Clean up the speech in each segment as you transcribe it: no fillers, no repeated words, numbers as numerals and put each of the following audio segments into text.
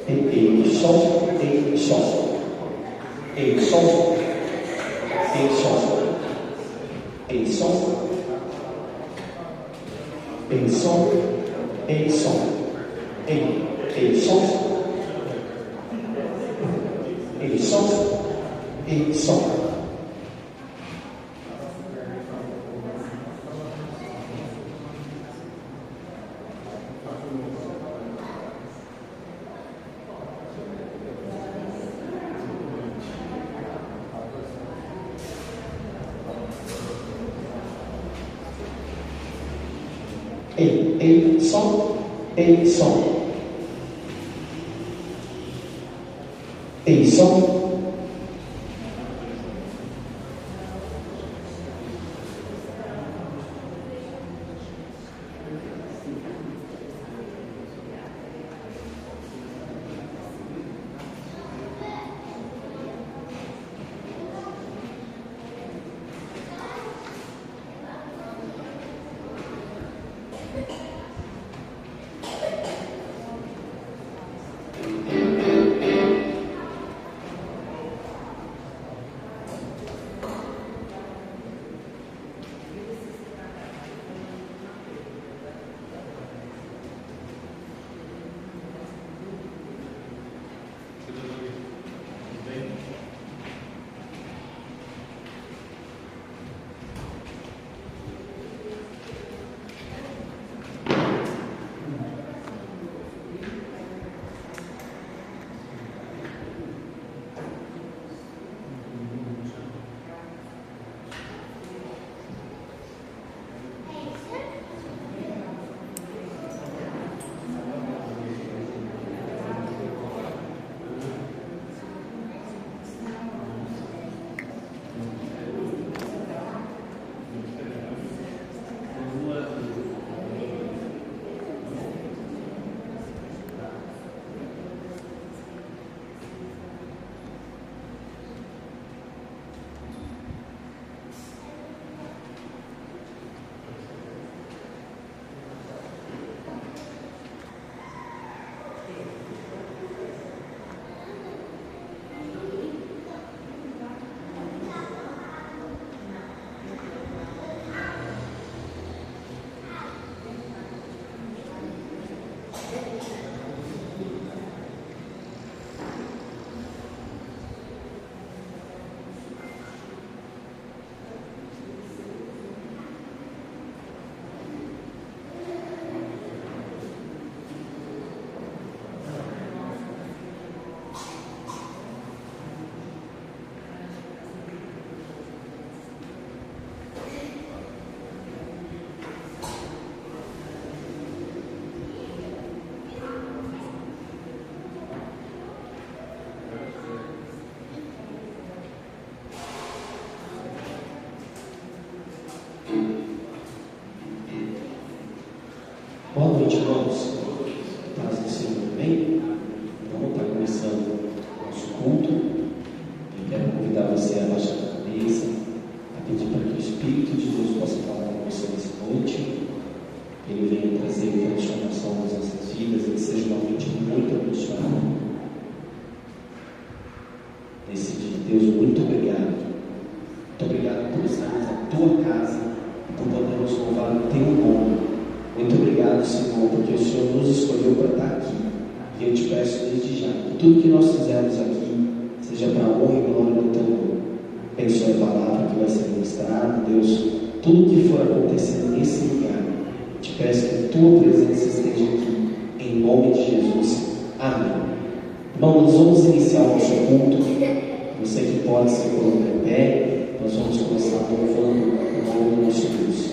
et son, et son, et son, et son, et son, et son, et son, et son, et son, et son. Et son, et son, et son. Boa noite, irmãos. Paz do Senhor, amém? Então, está começando o nosso culto. Eu quero convidar você a abaixar a cabeça, a pedir para que o Espírito de Deus possa falar com você nessa noite. Ele venha trazer transformação nas nossas vidas, que seja uma noite muito abençoada. Nesse dia, Deus, muito obrigado. Muito obrigado por estarmos na tua casa e por podermos louvar o teu nome. Muito obrigado, Senhor, porque o Senhor nos escolheu para estar aqui. E eu te peço desde já que tudo que nós fizermos aqui seja para a honra e glória do teu nome. Abençoe a palavra que vai ser ministrada, Deus. Tudo que for acontecer nesse lugar, te peço que a tua presença esteja aqui, em nome de Jesus. Amém. Irmãos, vamos iniciar o nosso culto. Você que pode se colocar em pé, nós vamos começar louvando o nome do nosso Deus.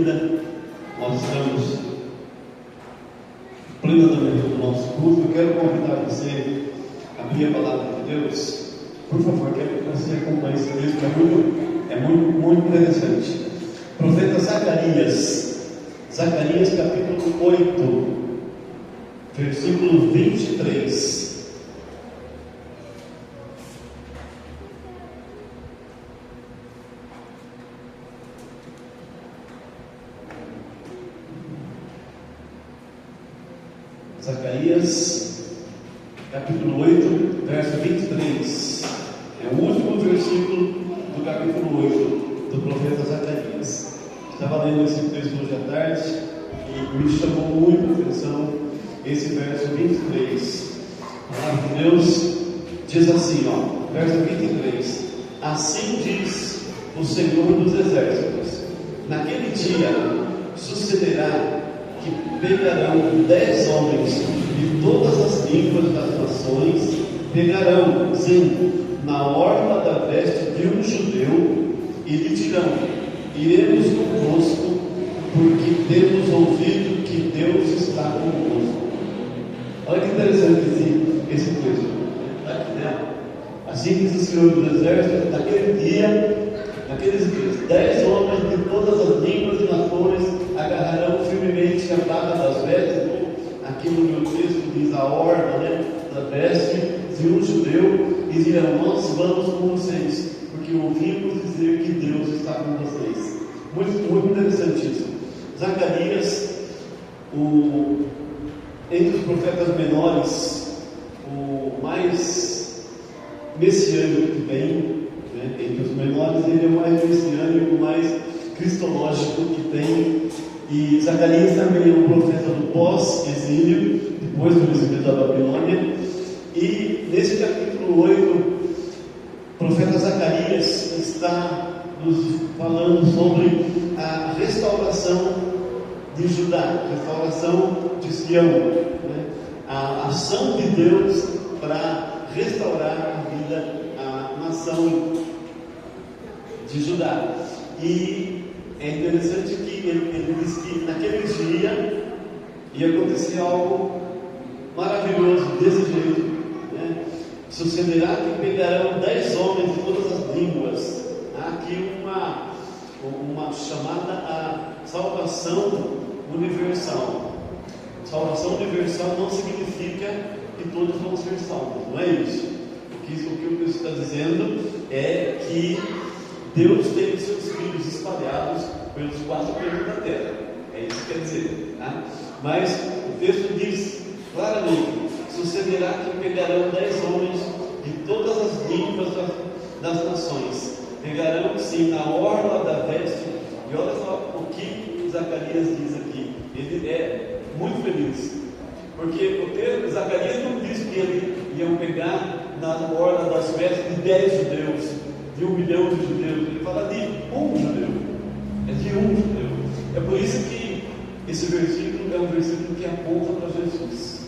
vida. Nós estamos plenamente no nosso culto. Eu quero convidar você a abrir a palavra de Deus. Por favor, quero que você acompanhe esse texto, que é muito interessante. Profeta Zacarias capítulo 8, versículo 23. Zacarias, capítulo 8, verso 23. É o último versículo do capítulo 8 do profeta Zacarias. Estava lendo esse texto hoje à tarde e me chamou muito a atenção esse verso 23. A palavra de Deus diz assim, verso 23. Assim diz o Senhor dos Exércitos: naquele dia sucederá que pegarão 10 homens de todas as línguas das nações, pegarão, sim, na orla da veste de um judeu, e lhe dirão: iremos convosco, porque temos ouvido que Deus está convosco. Olha que interessante esse texto. Assim diz o Senhor dos Exércitos: naqueles dias, 10 homens de todas as línguas e nações agarrarão firmemente a barra das vestes. Aqui no meu texto diz a orla, da veste de um judeu, e dirão: nós vamos com vocês, porque ouvimos dizer que Deus está com vocês. Muito interessante isso. Zacarias, entre os profetas menores, o mais messiânico que tem, entre os menores, ele é o mais messiânico, o mais cristológico que tem. E Zacarias também é um profeta do pós-exílio, depois do exílio da Babilônia. E nesse capítulo 8, o profeta Zacarias está nos falando sobre a restauração de Judá, a restauração de Sião, a ação de Deus para restaurar a vida, a nação de Judá. E é interessante que ele diz que naquele dia ia acontecer algo maravilhoso desse jeito, Sucederá que pegarão 10 homens de todas as línguas. Há aqui uma chamada a salvação universal. Salvação universal não significa que todos vão ser salvos, não é isso. O que o texto está dizendo é que Deus tem os seus filhos espalhados pelos 4 cantos da terra. É isso que quer dizer. Mas o texto diz claramente: sucederá que pegarão 10 homens de todas as línguas das nações. Pegarão, sim, na orla da veste. E olha só o que Zacarias diz aqui. Ele é muito feliz, porque o texto, Zacarias não diz que eles iam pegar na orla das vestes de 10 judeus, de 1 milhão de judeus. Ele fala de um judeu. É de um judeu. É por isso que esse versículo é um versículo que aponta para Jesus.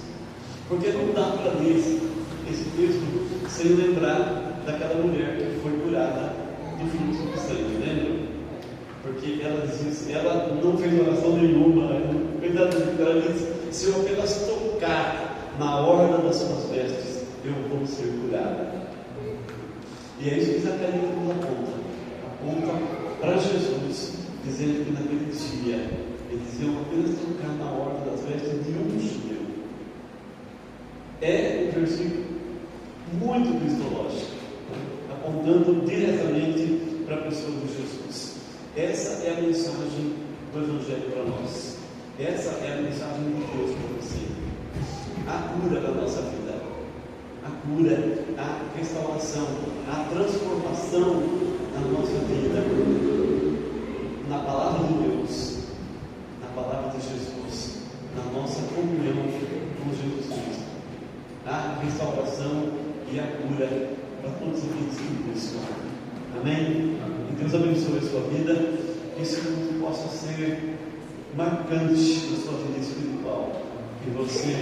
Porque não dá para ler esse texto sem lembrar daquela mulher que foi curada do fluxo de sangue, lembra? Porque ela não fez oração nenhuma, ela disse: se eu apenas tocar na orla das suas vestes, eu vou ser curada. E é isso que Zacarias nos aponta para Jesus, dizendo que naquele dia eles iam apenas tocar na orla das vestes de um judeu. É um versículo muito cristológico, apontando diretamente para a pessoa de Jesus. Essa é a mensagem do Evangelho para nós. Essa é a mensagem de Deus para você. A cura da nossa vida, a cura, a restauração, a transformação da nossa vida na palavra de Deus, na palavra de Jesus, na nossa comunhão com Jesus Cristo. A restauração e a cura para todos aqueles que buscam. Amém? Que Deus abençoe a sua vida, que esse culto possa ser marcante na sua vida espiritual, que você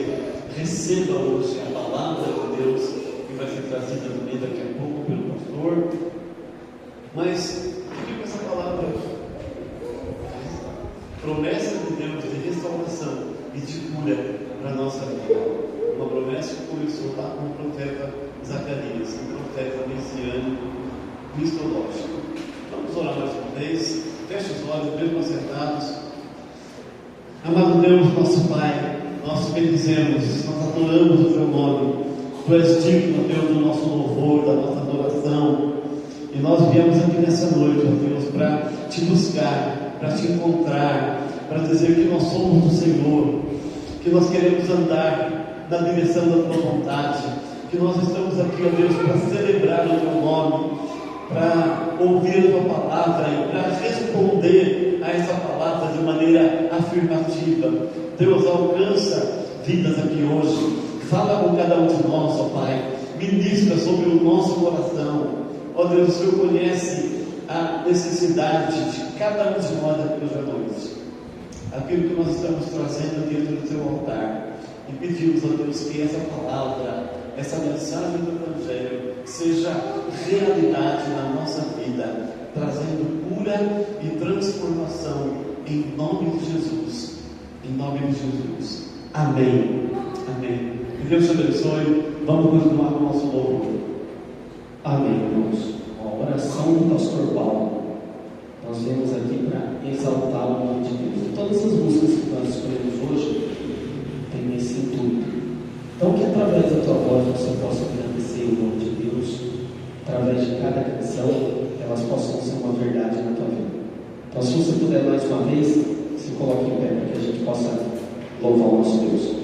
receba hoje a palavra de Deus, que vai ser trazida também daqui a pouco pelo pastor, mas fique com essa palavra promessa de Deus de restauração e de cura para a nossa vida. Uma promessa que começou lá com o profeta Zacarias, um profeta messiânico, cristológico. Vamos orar mais uma vez. Feche os olhos, mesmo assentados. Amado Deus, nosso Pai, nós te bendizemos, nós adoramos o Teu nome. Tu és digno, Deus, do nosso louvor, da nossa adoração. E nós viemos aqui nessa noite, ó Deus, para te buscar, para te encontrar, para dizer que nós somos do Senhor, que nós queremos andar na direção da Tua vontade, que nós estamos aqui, ó Deus, para celebrar o Teu nome, para ouvir a Tua palavra e para responder a essa palavra de maneira afirmativa. Deus, alcança vidas aqui hoje, fala com cada um de nós, ó Pai, ministra sobre o nosso coração. Ó Deus, o Senhor conhece a necessidade de cada um de nós aqui hoje à noite, aquilo que nós estamos trazendo dentro do Teu altar, e pedimos, ó Deus, que essa palavra, essa mensagem do Evangelho seja realidade na nossa vida, trazendo cura e transformação em nome de Jesus. Em nome de Jesus. Amém. Amém. Que Deus te abençoe. Vamos continuar com o nosso louvor. Amém, irmãos. A oração do pastor Paulo. Nós viemos aqui para exaltar o nome de Deus. E todas as músicas que nós escolhemos hoje têm esse intuito. Então, que através da tua voz você possa agradecer o nome de Deus, através de cada canção, elas possam ser uma verdade na tua vida. Então, se você puder mais uma vez, se coloque em pé para que a gente possa louvar o nosso Deus.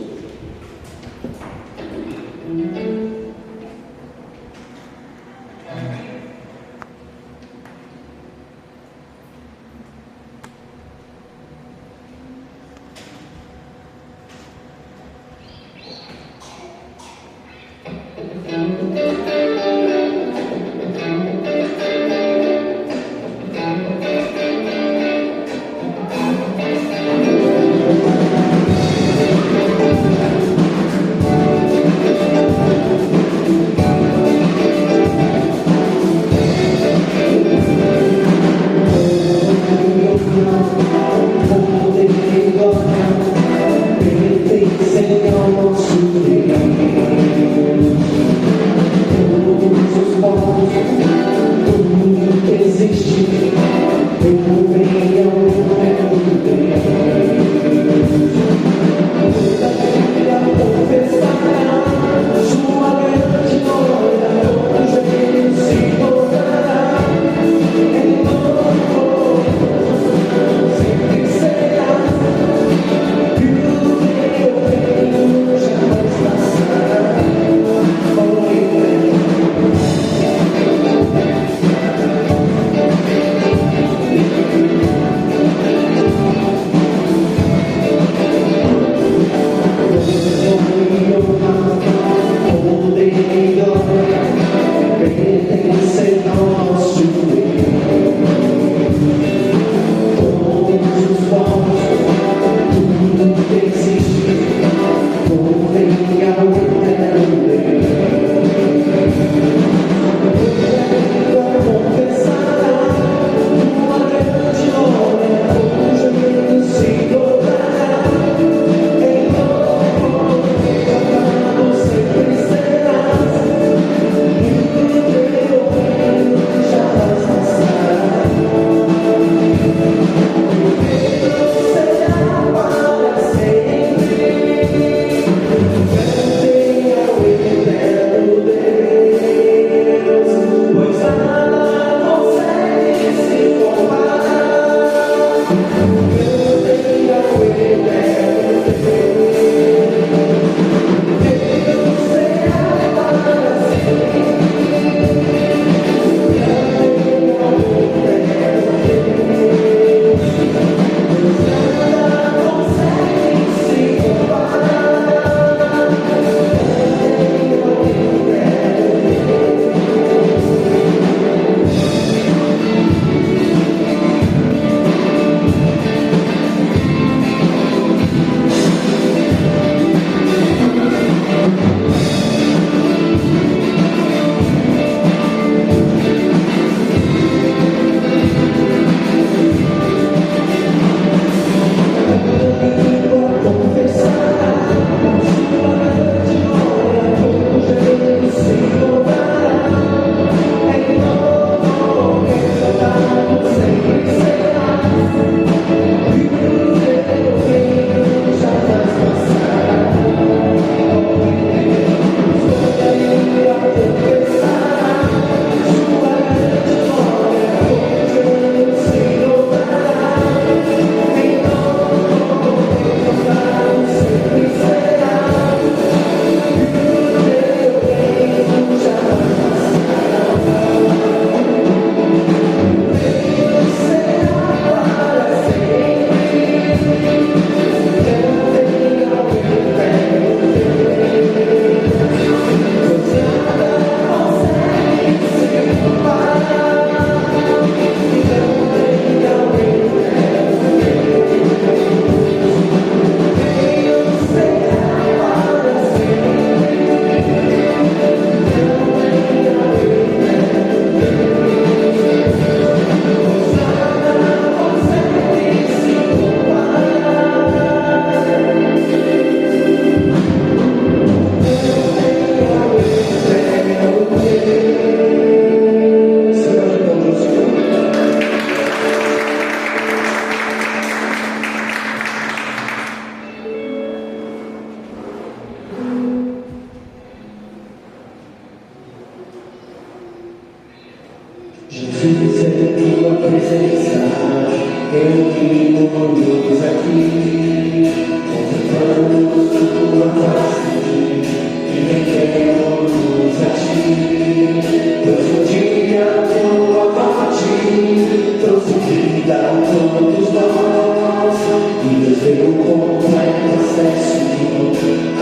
veio completo acesso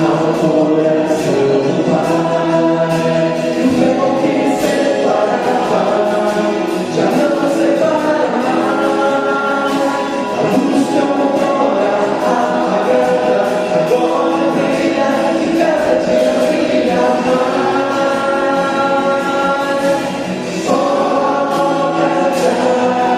ao coração do Pai. E o véu que separava já não separa mais. A luz que outrora apagada agora brilha e cada dia brilha mais. Volta pra adorar.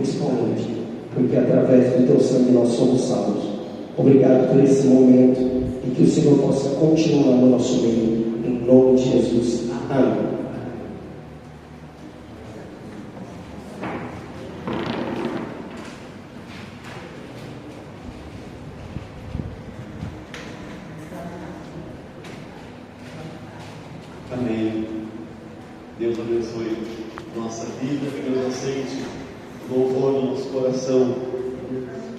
principalmente, porque através do teu sangue nós somos salvos. Obrigado por esse momento e que o Senhor possa continuar no nosso meio, em nome de Jesus. Amém. Amém. Deus abençoe nossa vida, que Deus aceite louvor no nosso coração.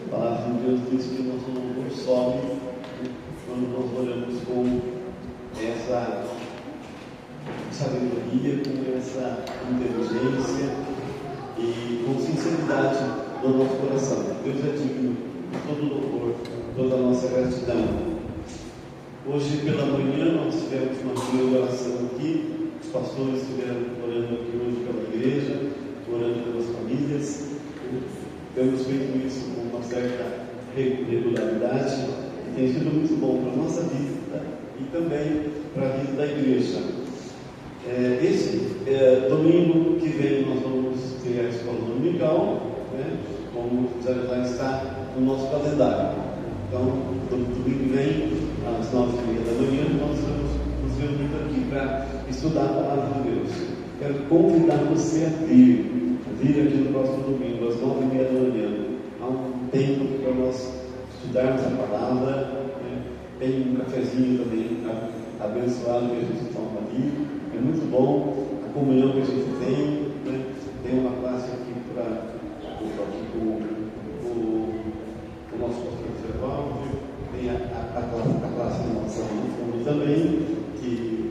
A palavra de Deus diz que nosso louvor sobe quando nós oramos com essa sabedoria, com essa inteligência e com sinceridade no nosso coração. Deus é digno de todo louvor, toda a nossa gratidão. Hoje pela manhã nós tivemos uma reunião de oração aqui, os pastores estiveram orando aqui hoje pela igreja, orando pelas famílias. Temos feito isso com uma certa regularidade e tem sido muito bom para a nossa vida e também para a vida da igreja. Esse domingo que vem nós vamos ter a escola dominical, né, como já está no nosso calendário. Então, domingo que vem, às 9h30 da manhã, nós vamos nos reunir aqui para estudar a palavra de Deus. Quero convidar você a vir aqui no próximo domingo, às 9h30 da manhã. Há um tempo para nós estudarmos a palavra, né? Tem um cafezinho também abençoado que a gente toma ali. É muito bom a comunhão que a gente tem, né? Tem uma classe aqui com o nosso pastor Cláudio. Tem a classe de nossa no fundo também, que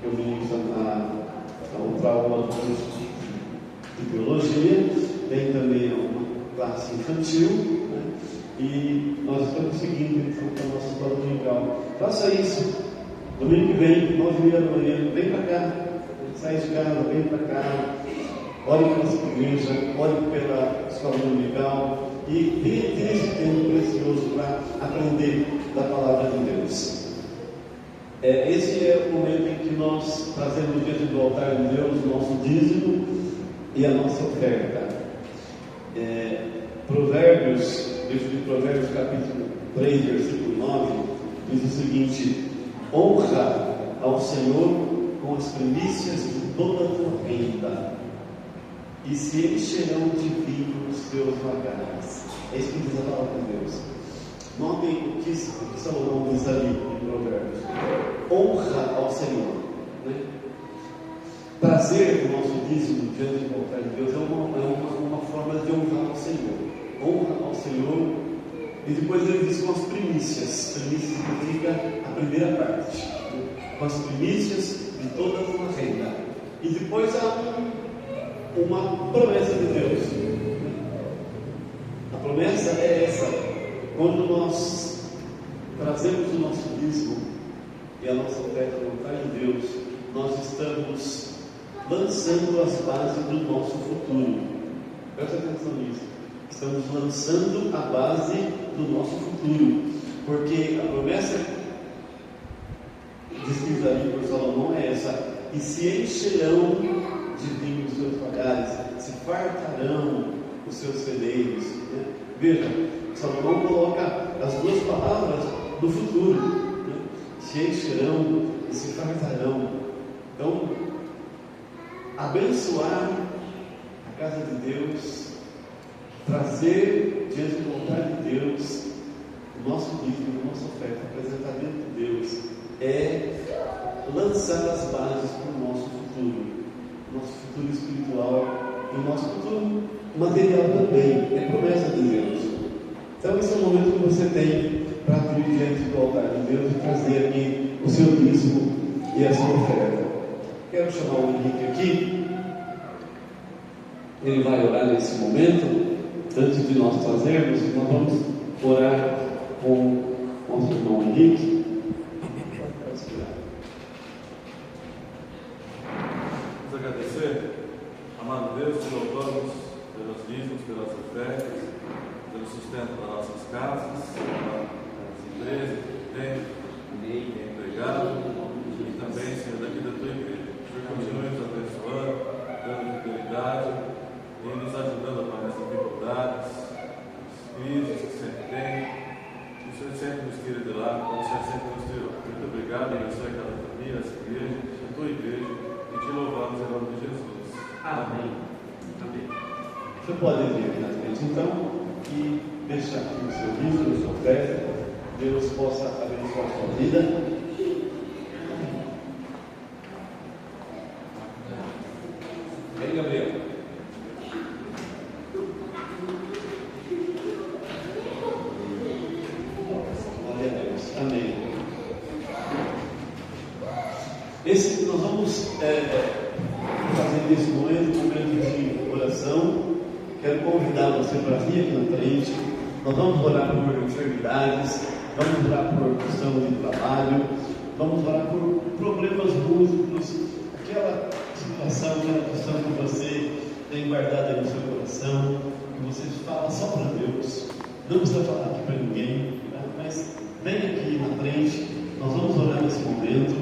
eu ministro na outra aula de teologia. Tem também uma classe infantil, né? E nós estamos seguindo então com a nossa escola dominical. Faça isso. Domingo que vem, 9h30 da manhã, vem para cá, sai de casa, vem para cá, ore pela nossa igreja, ore pela escola dominical. E tenha esse tempo precioso para aprender da palavra de Deus. Esse é o momento em que nós trazemos diante do altar de Deus o nosso dízimo e a nossa oferta. Provérbios, livro de Provérbios, capítulo 3, versículo 9, diz o seguinte: honra ao Senhor com as primícias de toda a tua renda, e se encherão de vinho os teus lagares. É isso que diz a palavra de Deus. Notem o que Salomão diz ali em Provérbios: honra ao Senhor, né? Trazer o nosso dízimo diante do altar de Deus é uma forma de honrar ao Senhor. Honra ao Senhor. E depois ele diz com as primícias. Primícias significa a primeira parte, né? Com as primícias de toda a tua renda. E depois há uma promessa de Deus. A promessa é essa: quando nós trazemos o nosso dízimo e a nossa oferta no altar de Deus, nós estamos lançando as bases do nosso futuro. Presta atenção nisso. Estamos lançando a base do nosso futuro, porque a promessa descrita ali por Salomão é essa: e se encherão de vinho os seus lagares, se fartarão os seus celeiros, né? Veja, Salomão coloca as duas palavras do futuro, né? Se encherão e se fartarão. Então, abençoar a casa de Deus, trazer diante do altar de Deus o nosso dízimo, a nossa oferta, apresentar diante de Deus, é lançar as bases para o nosso futuro, nosso futuro espiritual e o nosso futuro material também. É promessa de Deus. Então esse é o momento que você tem para vir diante do altar de Deus e trazer aqui o seu dízimo e a sua oferta. Quero chamar o Henrique aqui. Ele vai orar nesse momento. Antes de nós trazermos, nós vamos orar com o nosso irmão Henrique. Vamos agradecer, amado Deus, te louvamos pelos dízimos, pelas ofertas, pelo sustento das nossas casas, das empresas, tem empregado e também, Senhor, daqui da tua igreja. Senhor, continue nos abençoando, dando fidelidade e nos ajudando para as dificuldades, as crises que sempre tem. O Senhor sempre nos tira de lá, o Senhor sempre nos tirou. Muito obrigado, abençoe cada família, essa igreja, a tua igreja, e te louvamos em nome de Jesus. Amém. Amém. Você pode vir aqui na frente então e deixar aqui o seu livro, o seu fé. Deus possa abençoar a sua vida. Vem, Gabriel. Glória a Deus. Amém. Nós vamos fazer nesse momento um momento de oração. Quero convidar você para vir aqui na frente. Nós vamos orar por enfermidades, vamos orar por questão de trabalho, vamos orar por problemas múltiplos, aquela situação, aquela questão que você tem guardado aí no seu coração, que você fala só para Deus, não precisa falar aqui para ninguém, tá? Mas vem aqui na frente, nós vamos orar nesse momento,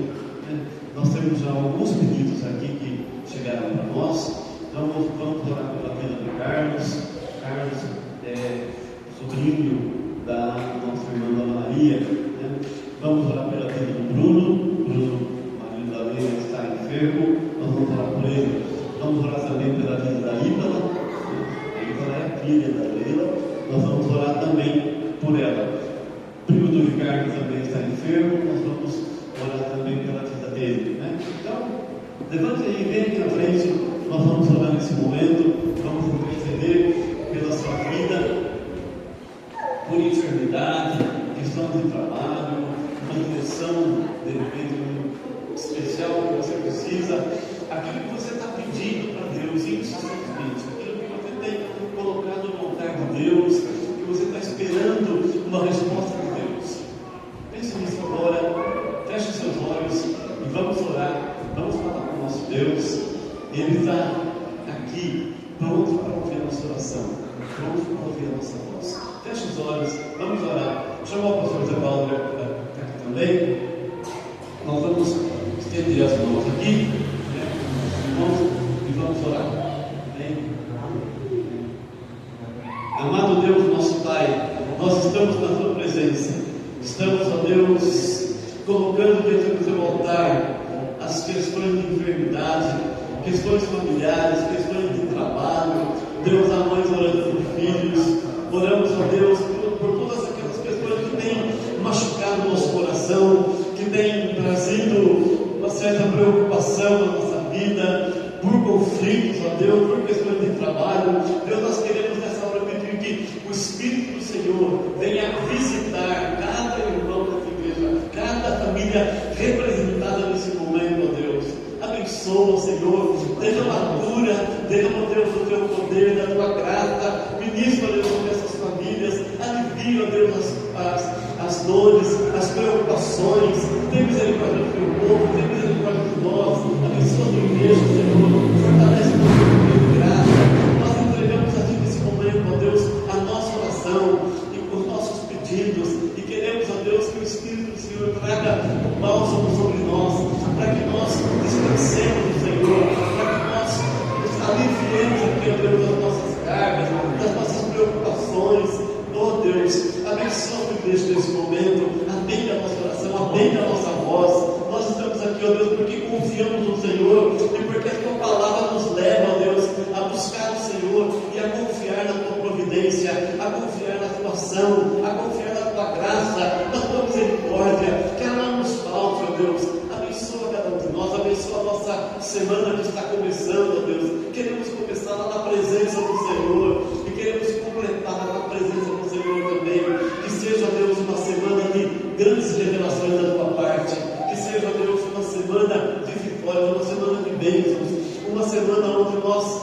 né? Nós temos já alguns pedidos aqui que chegaram para nós. Vamos orar pela vida do Carlos. Carlos é sobrinho da nossa irmã Ana Maria, né? Vamos orar pela vida do Bruno, marido da Leila, está enfermo. Nós vamos orar por ele. Vamos orar também pela vida da Íbala, né? A Íbala é a filha da Leila. Nós vamos orar também por ela. O primo do Ricardo também está enfermo. Nós vamos orar também pela vida dele, né? Então, levante aí, vem aqui na frente. Nós vamos orar nesse momento. Vamos interceder pela sua vida, por enfermidade, questão de trabalho, uma direção de repente especial que você precisa, aquilo que você está pedindo para Deus, insistentemente, aquilo que você tem colocado no altar de Deus, que você está esperando uma resposta de Deus. Pense nisso agora, feche seus olhos e vamos orar, vamos falar com o nosso Deus. Ele está aqui, pronto para ouvir a nossa oração, pronto para ouvir a nossa voz. Feche os olhos, vamos orar. Chamar o pastor Zé Paulo para aqui também. Nós vamos estender as mãos aqui, né, irmãos, e vamos orar. Amém? Amado Deus, nosso Pai, nós estamos na Tua presença. Estamos, ó Deus, colocando dentro do Teu altar as questões de enfermidade, questões familiares, questões de trabalho. Deus, a mães orando por filhos. Oramos, ó Deus, por todas aquelas questões que têm machucado o nosso coração, que têm trazido uma certa preocupação na nossa vida, por conflitos, ó Deus, por questões de trabalho. Deus, nós queremos nessa hora pedir que o Espírito do Senhor venha visitar cada irmão dessa igreja, cada família representada nesse momento, ó Deus. Abençoa, Senhor, derrama a cura, derrama, Deus, o Teu poder, da Tua graça, ministra, Deus, sobre essas famílias, alivia, Deus, as dores, as preocupações, tem misericórdia do Teu povo, tem misericórdia de nós, abençoa a Tua igreja, Senhor, fortalece o Teu poder de graça. Nós entregamos aqui nesse momento, ó Deus, a nossa oração e os nossos pedidos, e queremos, ó Deus, que o Espírito do Senhor traga o bálsamo sobre nós, para que nós descansemos no Senhor, para que nós nos aliviemos aqui, ó Deus, das nossas cargas, das nossas preocupações. Oh Deus, abençoa a igreja nesse momento, atende a nossa oração, atende a nossa voz. Nós estamos aqui, ó Deus, porque confiamos no Senhor e porque a Tua palavra nos leva, ó Deus, a buscar o Senhor e a confiar na Tua providência, a confiar na Tua ação, a confiar na Tua graça, na Tua misericórdia, que ela não nos falte, ó Deus. Abençoa cada um de nós, abençoa a nossa semana que está começando, ó Deus. Queremos começar lá na presença do Senhor e queremos completar na presença do Senhor também. Que seja, Deus, uma semana de grandes revelações da Tua parte, que seja, Deus, uma semana de vitória, uma semana de bênçãos, uma semana onde nós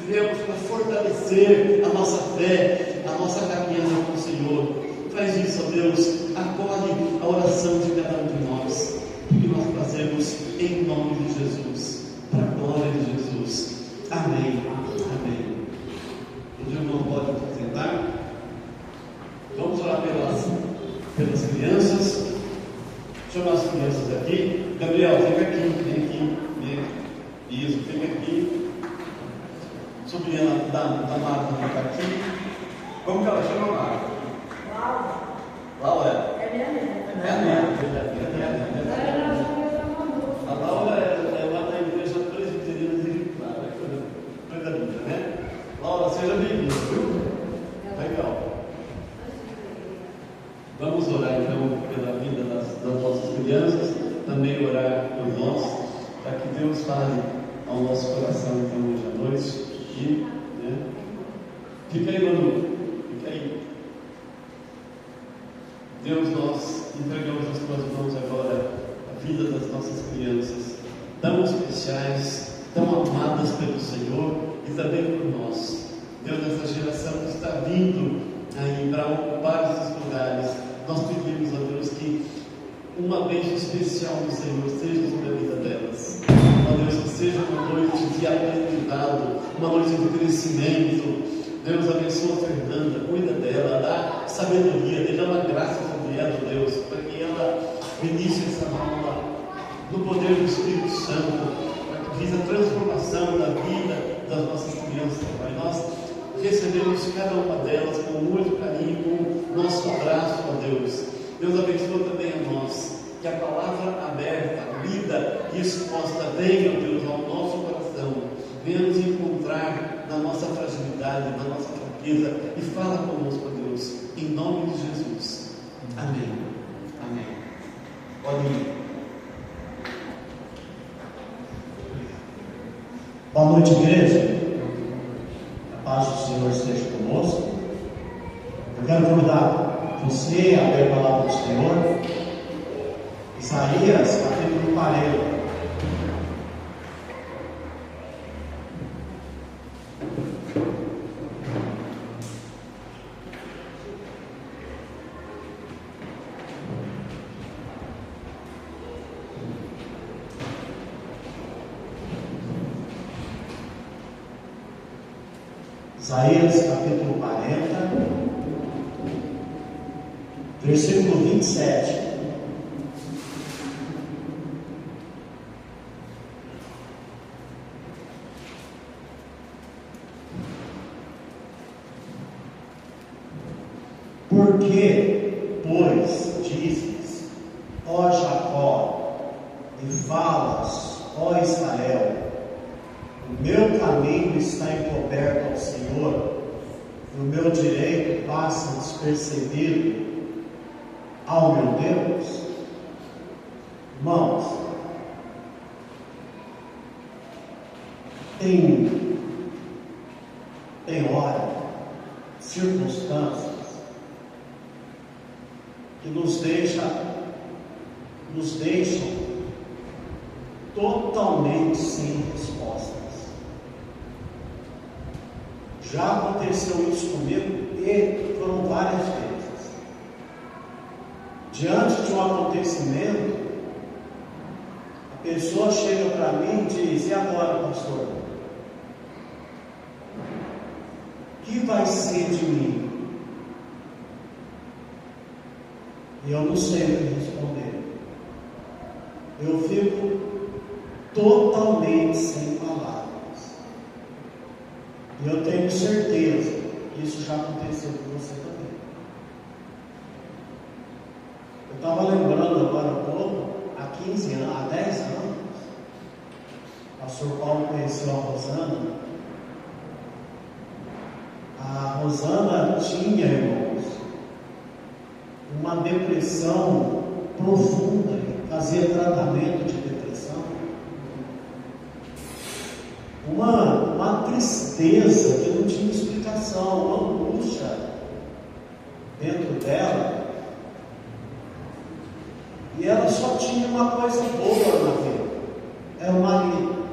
viemos para fortalecer a nossa fé, a nossa caminhada com o Senhor. Faz isso, ó Deus, acolhe a oração de cada um de nós, que nós fazemos em nome de Jesus, para a glória de Jesus. Amém. Amém. Os irmãos podem se sentar. Vamos orar pelas crianças. Chamar as crianças aqui. Gabriel, fica aqui, vem aqui, vem aqui. Isso, fica aqui. Sobrinha da Marta que está aqui. Como que ela chama, Marta? Laura. É minha neta. A Laura é lá da igreja presbiteriana de Clara. Coisa linda, né? Laura, seja bem-vinda, viu? Legal. Vamos orar então pela vida das nossas crianças, também orar por nós, para que Deus fale ao nosso coração então hoje à noite. E, né? Fica aí, Manu, fica aí. Deus, nós entregamos nas tuas mãos agora a vida das nossas crianças, tão especiais, tão amadas pelo Senhor e também por nós. Deus, nessa geração que está vindo aí para ocupar esses lugares, nós pedimos a Deus que uma bênção especial do Senhor seja sobre a vida delas. Ó Deus, que seja uma noite de aprendizado, uma noite de crescimento. Deus, abençoa a Fernanda, cuida dela, dá sabedoria, derrama graça sobre ela, Deus, para que ela inicie essa aula no poder do Espírito Santo, para que visa a transformação da vida das nossas crianças, Pai. Nós recebemos cada uma delas com muito carinho, com o nosso abraço, ó Deus. Deus abençoa também a nós, que a palavra aberta, lida e exposta venha, ó Deus, ao nosso coração, venha nos encontrar na nossa fragilidade, na nossa fraqueza, e fala conosco, ó Deus, em nome de Jesus. Amém. Amém. Pode ir. Boa noite, igreja. A paz do Senhor esteja conosco. Eu quero convidar você a ler a palavra do Senhor. Isaías, capítulo 40. Isaías capítulo 40, versículo 27. Por que, pois, dizes, ó Jacó, e falas, ó Israel, o meu caminho está encoberto ao Senhor, e o meu direito passa despercebido ao meu Deus? Irmãos, tem hora, circunstâncias que nos deixam totalmente sem respostas. Já aconteceu isso comigo e foram várias vezes. Diante de um acontecimento, a pessoa chega para mim e diz: e agora, pastor? O que vai ser de mim? E eu não sei o que responder. Eu fico totalmente sem palavras. E eu tenho certeza que isso já aconteceu com você também. Eu estava lembrando agora há pouco, há 15 anos, há 10 anos, o pastor Paulo conheceu a Rosana. A Rosana tinha, irmãos, uma depressão profunda, fazia tratamento de depressão, uma tristeza que não tinha explicação, uma angústia dentro dela, e ela só tinha uma coisa boa na vida: é o marido,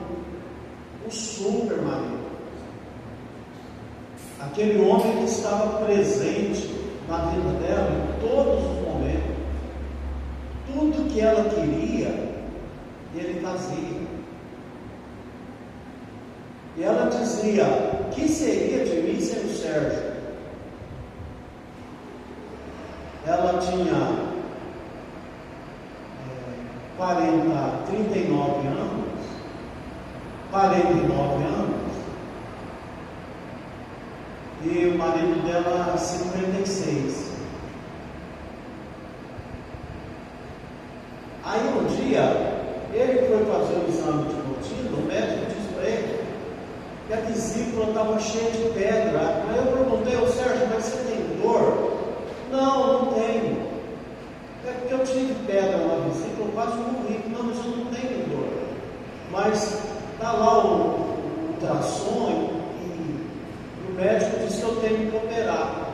o super marido, aquele homem que estava presente na vida dela em todos os momentos. Tudo que ela queria, ele fazia. E ela dizia: o que seria de mim sem o Sérgio? Ela tinha 49 anos, marido dela 56. Aí um dia, ele foi fazer um exame de rotina, o médico disse para ele que a vesícula estava cheia de pedra. Aí eu perguntei, ô Sérgio, mas você tem dor? Não, não tenho. É porque eu tive pedra na vesícula, eu quase morri. Não, mas eu não tenho dor. Mas está lá o ultrassom e o médico disse que eu tenho que operar.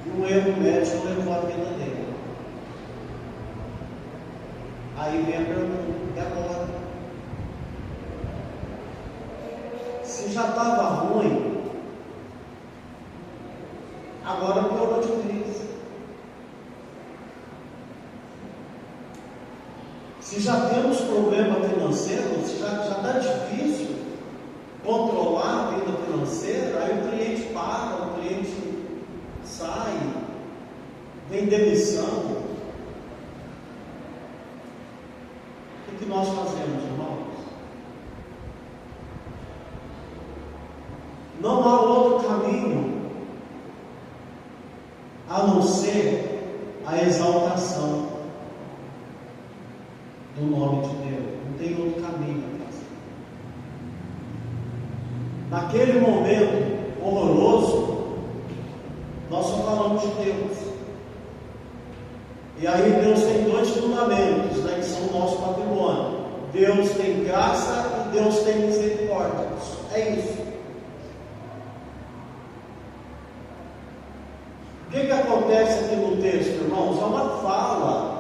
E um erro médico levou a vida dele. Aí vem a pergunta, e agora? Se já estava ruim, agora piorou de vez. Se já temos problema financeiro, se já está difícil controlar a vida financeira, aí o cliente paga, o cliente sai, vem demissão. O que nós fazemos, irmãos? Não há outro caminho a não ser a exaltação do nome de Deus. Não tem outro caminho a fazer. Naquele momento horroroso, nós só falamos de Deus. E aí Deus tem dois fundamentos, né, que são o nosso patrimônio. Deus tem graça e Deus tem misericórdia. É isso. O que acontece aqui no texto, irmãos? É uma fala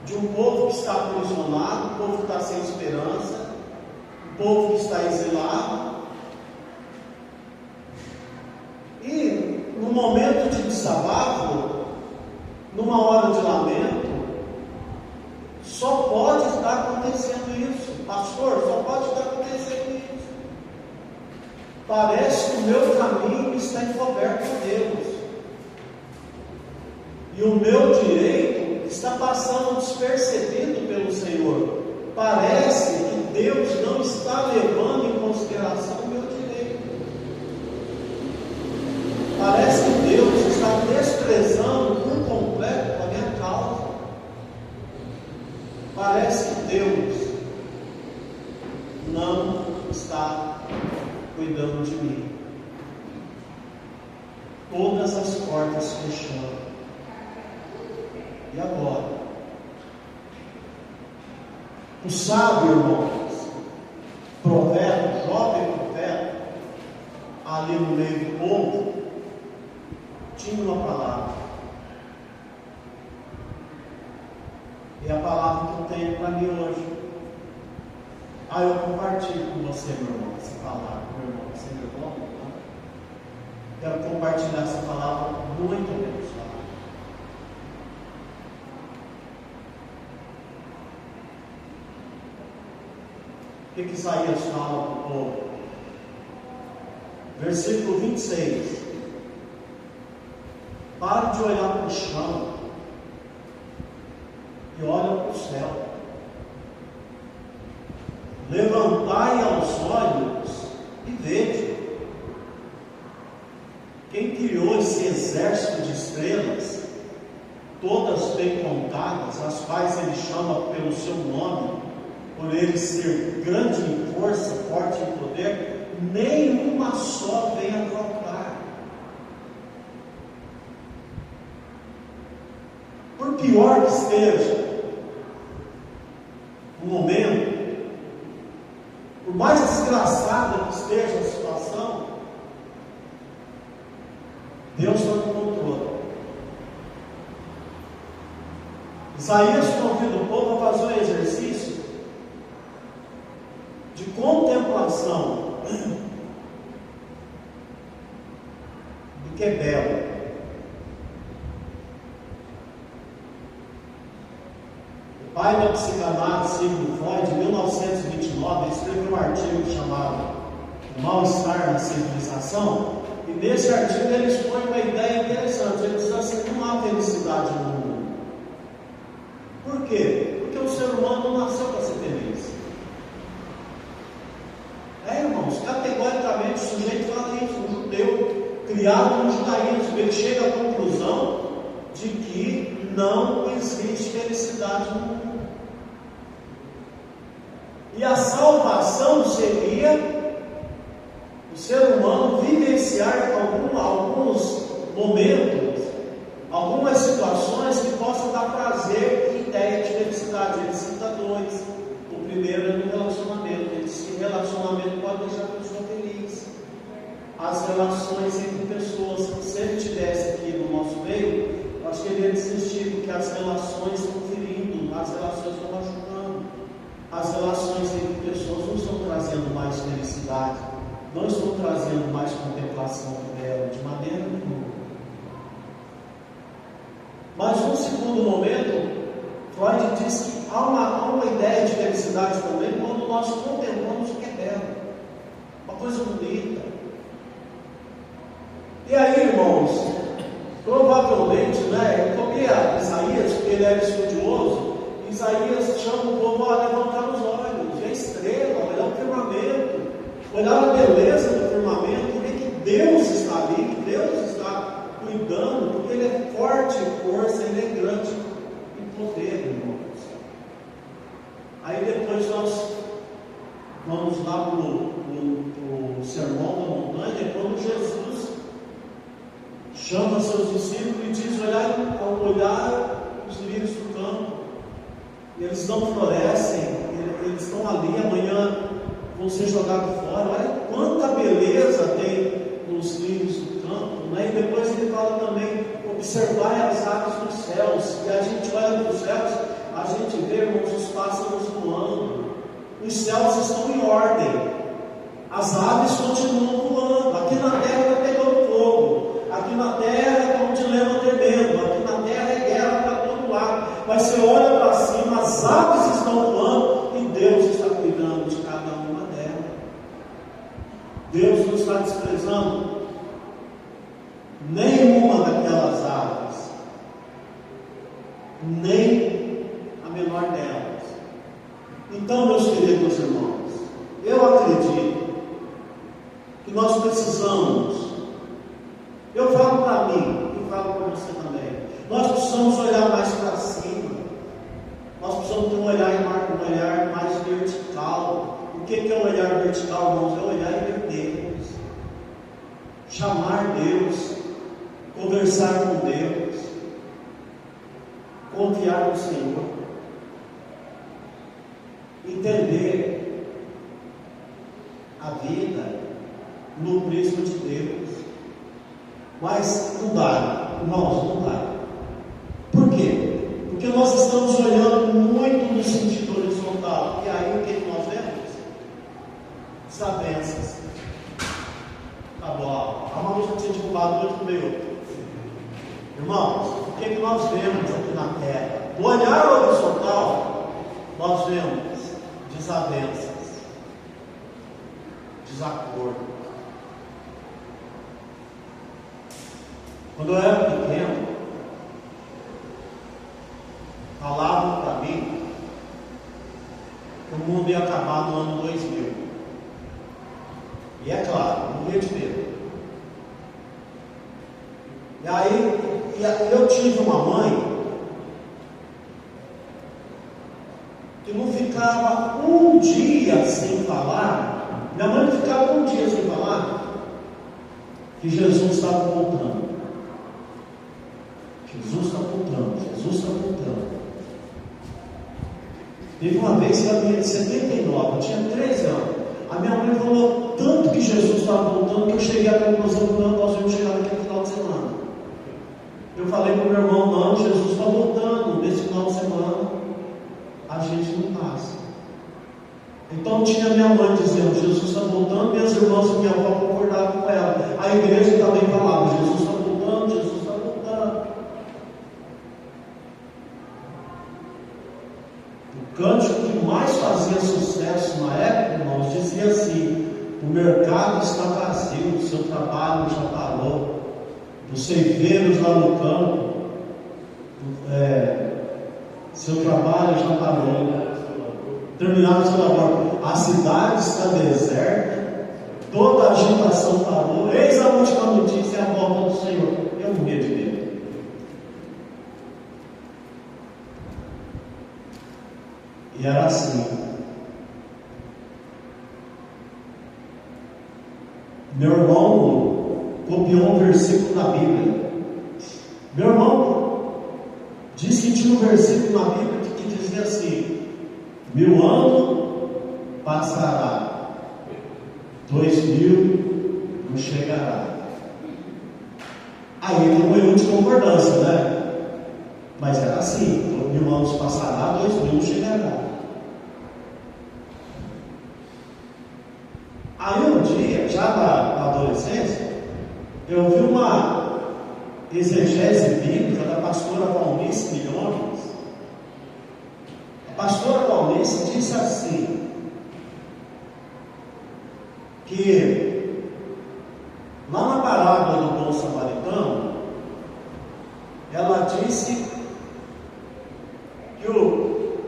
de um povo que está aprisionado, um povo que está sem esperança, um povo que está exilado. E no momento de desabafo, numa hora de lamento, só pode estar acontecendo isso. Pastor, só pode estar acontecendo isso. Parece que o meu caminho está encoberto por Deus. E o meu direito está passando despercebido pelo Senhor. Parece que Deus não está levando em consideração o meu direito. Parece que Deus está desprezando por completo a minha causa. Parece que Deus não está cuidando de mim. Todas as portas fechando. E agora? O sábio, irmãos, profeta, jovem profeta, ali no meio do povo, tinha uma palavra. E a palavra que eu tenho para mim hoje. Eu compartilho com você, meu irmão, essa palavra. Meu irmão, você é bom? Quero compartilhar essa palavra muito abençoada. O que Isaías fala para o povo? Versículo 26. Pare de olhar para o chão e olha para o céu. Levantai aos olhos e vede. Quem criou esse exército de estrelas, todas bem contadas, as quais ele chama pelo seu nome, por ele ser grande em força, forte em poder, nenhuma só vem a faltar. Por pior que esteja o momento, por mais desgraçada que esteja a situação, Deus está no controle. Isaías convida o povo a fazer um exercício de contemplação do que é belo. O pai da psicanálise, Sigmund Freud, em 1929, escreveu um artigo chamado O Mal-Estar na Civilização, e nesse artigo ele expõe uma ideia interessante. Ele diz assim: não há felicidade no mundo. Por quê? Porque o ser humano não nasceu para ser feliz. Irmãos, categoricamente, o sujeito fala isso, um judeu, criado no judaísmo, ele chega à conclusão de que não existe felicidade no mundo. E a salvação seria o ser humano vivenciar alguns momentos, algumas situações que possam dar prazer e ideia de felicidade. Ele cita dois. O primeiro é no relacionamento. Ele diz que relacionamento pode deixar a pessoa feliz. As relações entre pessoas. Se ele estivesse aqui no nosso meio, eu acho que ele ia desistir, porque as relações estão ferindo, as relações estão machucando. As relações entre pessoas não estão trazendo mais felicidade, não estão trazendo mais contemplação dela, de maneira nenhuma. Mas num segundo momento, Freud diz que há uma ideia de felicidade também quando nós contemplamos o que é belo, uma coisa bonita. E aí, irmãos, provavelmente, eu copia Isaías, porque ele era estudioso. Isaías chama o povo a levantar os olhos, ver a estrela, olhar o firmamento, olhar a beleza do firmamento, ver que Deus está ali, que Deus está cuidando, porque Ele é forte em força, Ele é grande em poder, irmãos. Aí depois nós vamos lá para o Sermão da Montanha, quando Jesus chama seus discípulos e diz: olhar os lírios do campo, eles não florescem, eles estão ali, amanhã vão ser jogados fora. Olha quanta beleza tem nos lírios do campo, E depois ele fala também: observar as aves dos céus. E a gente olha para os céus, a gente vê, irmãos, os pássaros voando, os céus estão em ordem, as aves continuam voando. Aqui na terra está pegando fogo, aqui na terra é um dilema tremendo, aqui na terra é guerra para todo lado. Mas você olha para cima, as aves estão voando e Deus está cuidando de cada uma delas. Deus não está desprezando nenhuma daquelas aves, nem a menor delas. Então, meus queridos irmãos, eu acredito que nós precisamos, eu falo para mim e falo para você também, nós precisamos olhar mais para cima, nós precisamos ter um olhar mais vertical. O que é um olhar vertical, irmãos? É olhar e ver Deus, chamar Deus, conversar com Deus, confiar no Senhor, entender a vida no prisma de Deus. Mas não dá, irmãos, não dá. Por quê? Porque nós estamos olhando muito no sentido horizontal. E aí o que nós vemos? Desavenças. Tá bom, a Malu já tinha derrubado muito meio. Irmãos, o que nós vemos aqui na terra? No olhar horizontal, nós vemos desavenças, desacordo. Quando eu era pequeno, falavam para mim que o mundo ia acabar no ano 2000. E é claro, não ia de medo. E aí eu tive uma mãe que não ficava um dia sem falar. Minha mãe não ficava um dia sem falar que Jesus estava voltando. Jesus está voltando, Jesus está voltando. Teve uma vez que ela tinha 79, eu tinha 13 anos. A minha mãe falou tanto que Jesus estava voltando que eu cheguei à conclusão que nós vamos chegar naquele final de semana. Eu falei para o meu irmão: não, Jesus está voltando, nesse final de semana a gente não passa. Então tinha minha mãe dizendo: Jesus está voltando, minhas irmãs e minha avó concordavam com ela. A igreja também falava: Jesus está voltando, Jesus está voltando. O cântico que mais fazia sucesso na época, irmãos, dizia assim: o mercado está vazio, o seu trabalho já parou, os ceifeiros lá no campo, seu trabalho já parou, terminaram o seu labor, a cidade está deserta Toda a agitação parou. Eis a última notícia, a volta do Senhor. Eu morri de medo. E era assim. Meu irmão copiou um versículo da Bíblia. Meu irmão disse que tinha um versículo na Bíblia que dizia assim: 1000 anos passará, 2000 não chegará. Aí ele não foi de concordância, né? Mas era assim: 1000 anos passará, 2000 não chegará. Aí um dia, já na adolescência, eu vi uma exegese bíblica da pastora Valnice Milhões. A pastora Valnice disse assim, que lá na parábola do bom samaritano, ela disse que o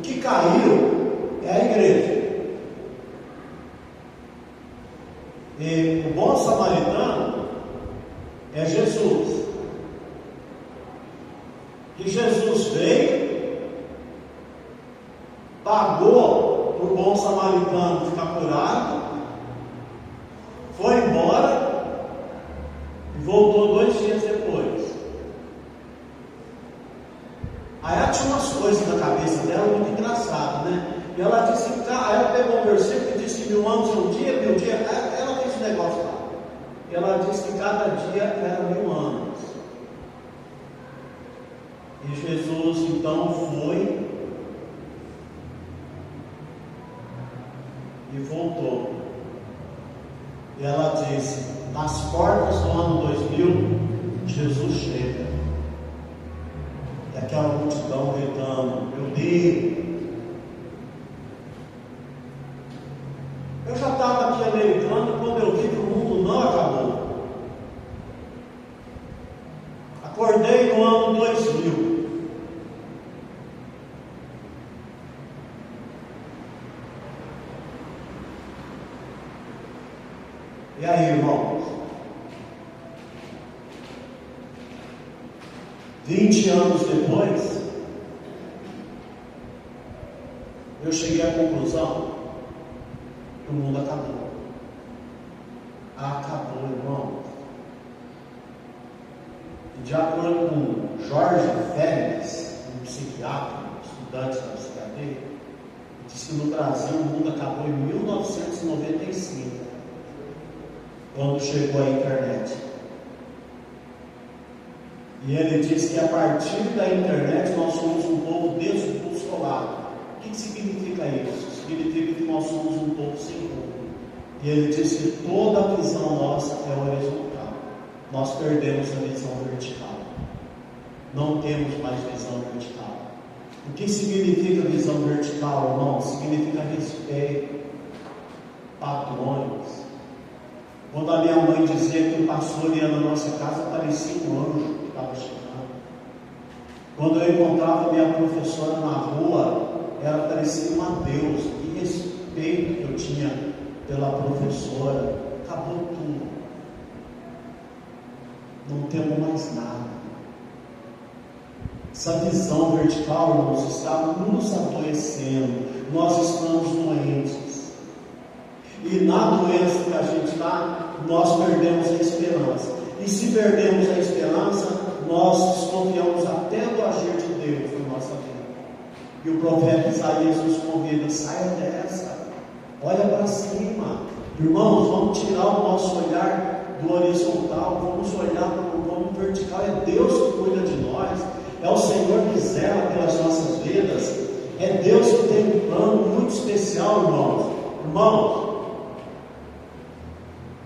que caiu é a igreja. E o bom samaritano é Jesus. Que Jesus veio, pagou para o bom samaritano ficar curado, foi embora e voltou 2 dias depois. Aí ela tinha umas coisas na cabeça dela muito engraçadas, né? E ela disse, aí ela pegou um versículo e disse que 1000 anos é um dia, 1000 dias. Ela fez um negócio lá. E ela disse que cada dia era 1000 anos. E Jesus então foi e voltou. E ela disse: nas portas do ano 2000, Jesus chega. E aquela multidão gritando: meu Deus! Eu já estava aqui americano quando eu vi que o mundo não acabou. Acordei no ano 2000. E aí, irmãos? 20 anos depois, eu cheguei à conclusão que o mundo acabou. Acabou, irmãos. E de acordo com Jorge Félix, um psiquiatra, estudante da psiquiatria, disse que no Brasil o mundo acabou em 1995. Quando chegou a internet. E ele disse que a partir da internet nós somos um povo desbussolado. O que significa isso? Significa que nós somos um povo sem rumo. E ele disse que toda a visão nossa é horizontal. Nós perdemos a visão vertical. Não temos mais visão vertical. O que significa visão vertical, irmão? Significa respeito, padrões. Quando a minha mãe dizia que o pastor ia na nossa casa, parecia um anjo que estava chegando. Quando eu encontrava a minha professora na rua, ela parecia uma deusa. Que respeito que eu tinha pela professora. Acabou tudo. Não temos mais nada. Essa visão vertical, irmãos, está nos adoecendo. Nós estamos doentes. E na doença que a gente está, nós perdemos a esperança. E se perdemos a esperança, nós desconfiamos até do agir de Deus na nossa vida. E o profeta Isaías nos convida: saia dessa, olha para cima. Irmãos, vamos tirar o nosso olhar do horizontal, vamos olhar para o vertical. É Deus que cuida de nós, é o Senhor que zela pelas nossas vidas, é Deus que tem um plano muito especial, irmãos. Irmãos,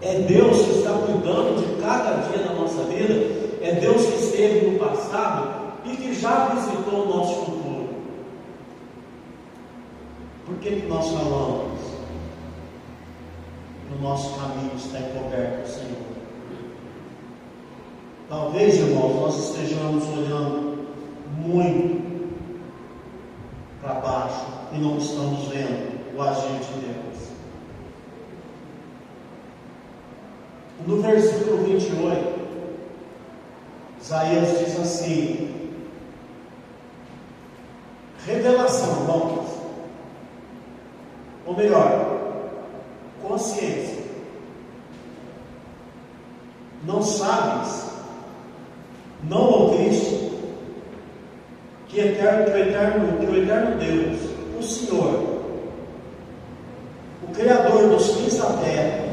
é Deus que está cuidando de cada dia da nossa vida, é Deus que esteve no passado e que já visitou o nosso futuro. Por que nós falamos que o nosso caminho está encoberto do Senhor? Talvez, irmãos, nós estejamos olhando muito para baixo e não estamos vendo o agir de Deus. No versículo 28, Isaías diz assim: revelação, irmãos, ou melhor, consciência. Não sabes, não ouviste, que o eterno Deus, o Senhor, o Criador dos fins da terra,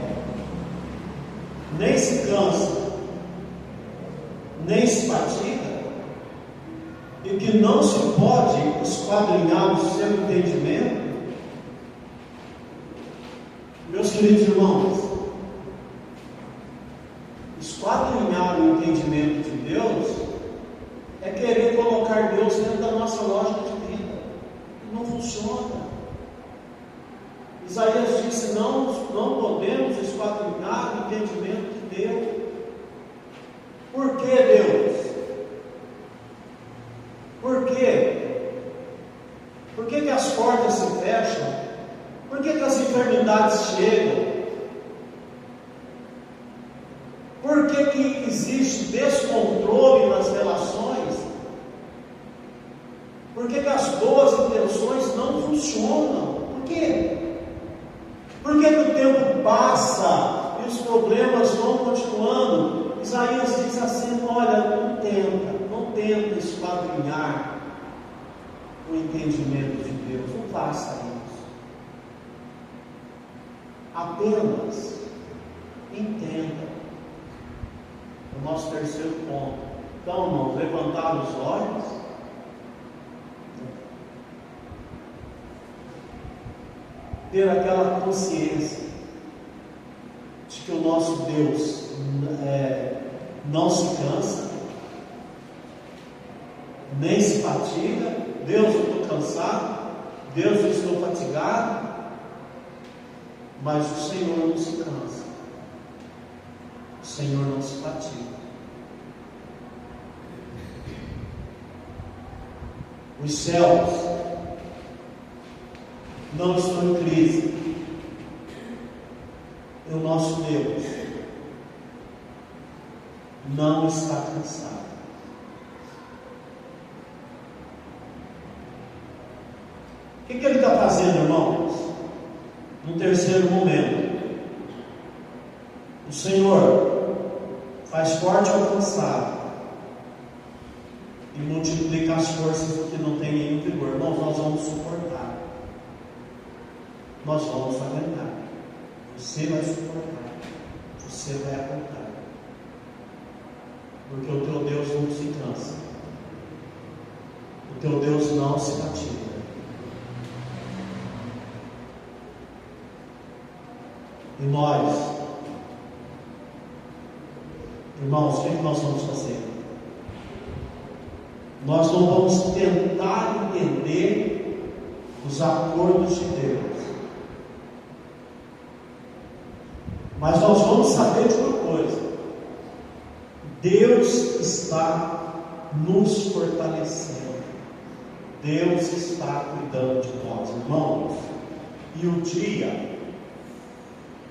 nem se cansa, nem se fatiga, e que não se pode esquadrinhar o seu entendimento? Meus queridos irmãos, esquadrinhar o entendimento de Deus é querer colocar Deus dentro da nossa lógica de vida. Não funciona. Isaías disse: não podemos esquadrinhar o entendimento de Deus. Por que Deus? Por quê? Por que as portas se fecham? Por que as enfermidades chegam? Por que existe descontrole nas relações? Por que as boas intenções não funcionam? Por quê? Por que o tempo passa e os problemas vão continuando? Isaías diz assim: olha, não tenta esquadrinhar o entendimento de Deus, não faça isso. Apenas entenda. O nosso terceiro ponto. Então, irmãos, levantar os olhos. Ter aquela consciência de que o nosso Deus não se cansa, nem se fatiga. Deus, eu estou cansado, Deus, eu estou fatigado, mas o Senhor não se cansa, o Senhor não se fatiga. Os céus não estão em crise, e o nosso Deus não está cansado. O que ele está fazendo, irmãos? No terceiro momento, o Senhor faz forte ao cansado e multiplica as forças do que não tem nenhum vigor. Irmãos, nós vamos suportar, nós vamos aguentar. Você vai suportar, você vai aguentar, porque o teu Deus não se cansa, o teu Deus não se fatiga. E nós, irmãos, o que nós vamos fazer? Nós não vamos tentar entender os acordos de Deus, mas nós vamos saber de uma coisa: Deus está nos fortalecendo, Deus está cuidando de nós, irmãos.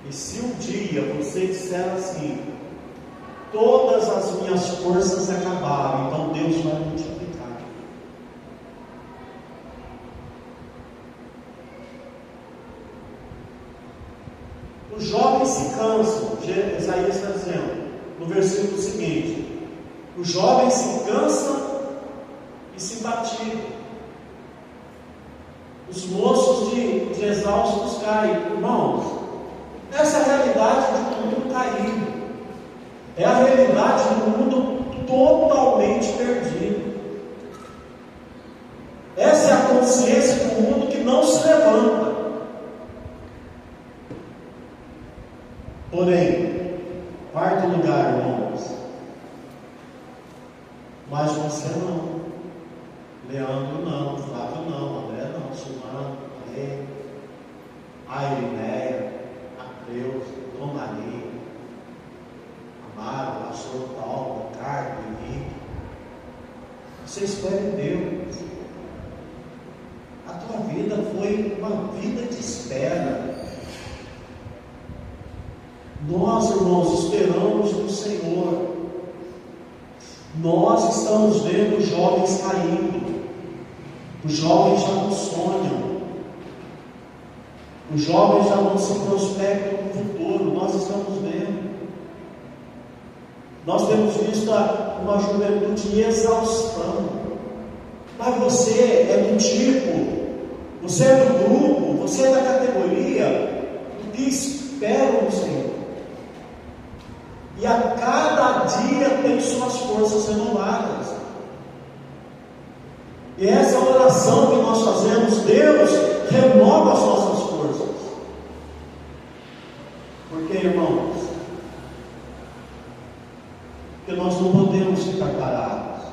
E se um dia você disser assim: todas as minhas forças acabaram, então Deus vai multiplicar. Os jovens se cansam, Isaías está dizendo no versículo seguinte: os jovens se cansam e se fatigam, os moços de exaustos caem. Irmãos, essa é a realidade de um mundo caído, é a realidade de um mundo totalmente perdido. Essa é a consciência do mundo que não se levanta. Porém, quarto lugar, irmãos, mas você não, Leandro não, Flávio não, André não, Silvano, a Irineia, a Deus, Dom Maria, Amaro, Pastor Paulo, Ricardo, Henrique, você espera em Deus. A tua vida foi uma vida de espera. Nós, irmãos, esperamos Nós estamos vendo os jovens caindo. Os jovens já não sonham. Os jovens já não se prospectam no futuro. Nós estamos vendo. Nós temos visto uma juventude em exaustão. Mas você é do tipo, você é do grupo, você é da categoria que espera no Senhor. E a cada dia tem suas forças renovadas. E essa oração que nós fazemos, Deus renova as nossas forças. Porque, irmãos, porque nós não podemos ficar parados.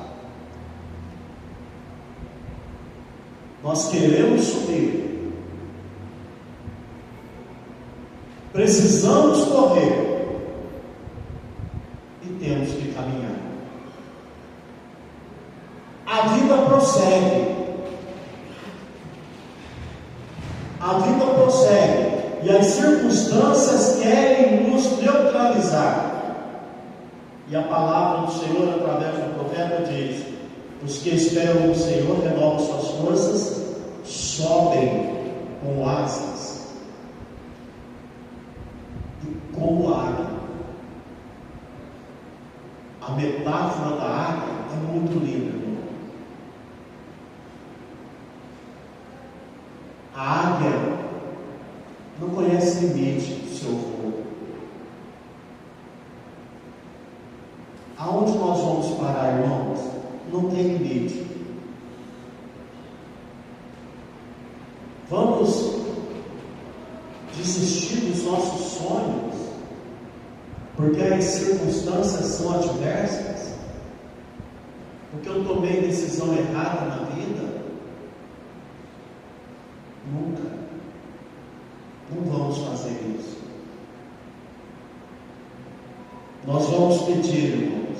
Nós queremos subir. Precisamos correr. E temos que caminhar. A vida prossegue. A vida prossegue. E as circunstâncias querem nos neutralizar. E a palavra do Senhor, através do profeta, diz: os que esperam no Senhor renovam suas forças, sobem com asas, e como águia. A metáfora da águia é muito linda, irmão. A águia não conhece limite do seu voo. Aonde nós vamos parar, irmãos? Não tem limite. Vamos desistir dos nossos sonhos porque as circunstâncias são adversas, porque eu tomei decisão errada na vida? Nunca. Não vamos fazer isso. Nós vamos pedir, irmãos,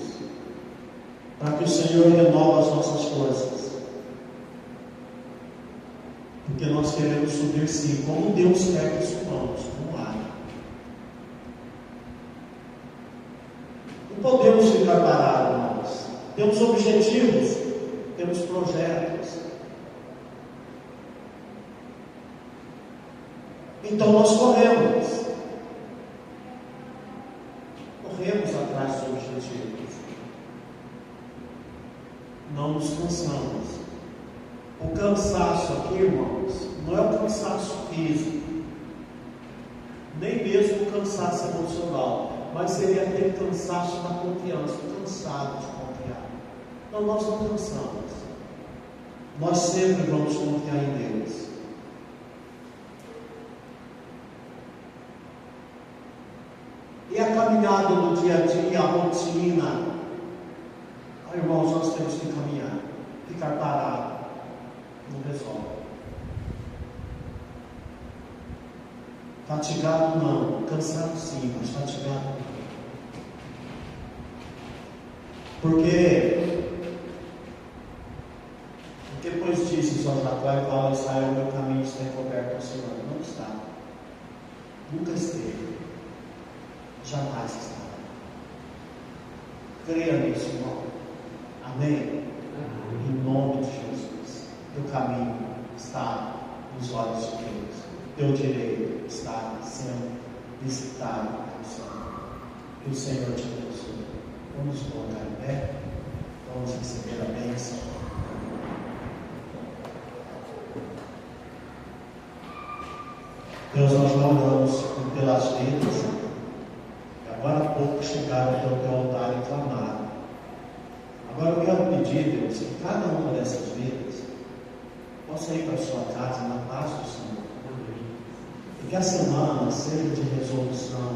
para que o Senhor renove as nossas forças, porque nós queremos subir sim, como Deus quer que subamos, como águia. Não podemos ficar parados, irmãos. Temos objetivos, temos projetos. Então nós corremos atrás dos objetivos. Não nos cansamos. O cansaço aqui, irmãos, não é o cansaço físico, nem mesmo o cansaço emocional, mas seria aquele cansaço da confiança, o cansado de confiar. Não, nós não cansamos. Nós sempre vamos confiar em Deus. E a caminhada do dia a dia, a rotina. Irmãos, nós temos que caminhar. Ficar parado não resolve. Fatigado não, cansado sim, mas fatigado não. Porque depois disse São Jacó e Paulo: Israel, meu caminho está encoberto ao Senhor. Não está. Nunca esteve. Jamais estará. Creia nisso, irmão. Amém? Em nome de Jesus. Teu caminho está nos olhos de Deus. Teu direito está sendo visitado pelo Senhor. Que o Senhor te abençoe. Vamos colocar em pé. Vamos receber a bênção. Deus, nós oramos pelas vidas que agora há pouco chegaram até o teu altar e clamaram. Agora eu quero pedir, Deus, que cada uma dessas vidas possa ir para a sua casa na paz do Senhor. E que a semana seja de resolução,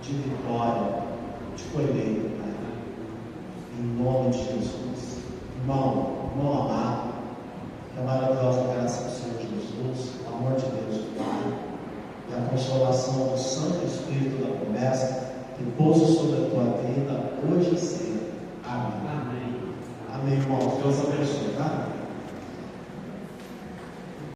de vitória, de colheita, Pai. Em nome de Jesus. Irmão amado, que a maravilhosa graça do Senhor Jesus, o amor de Deus, o Pai, e a consolação do Santo Espírito da promessa, que pousa sobre a tua vida, hoje e sempre. Amém. Amém, irmãos. Deus abençoe, tá?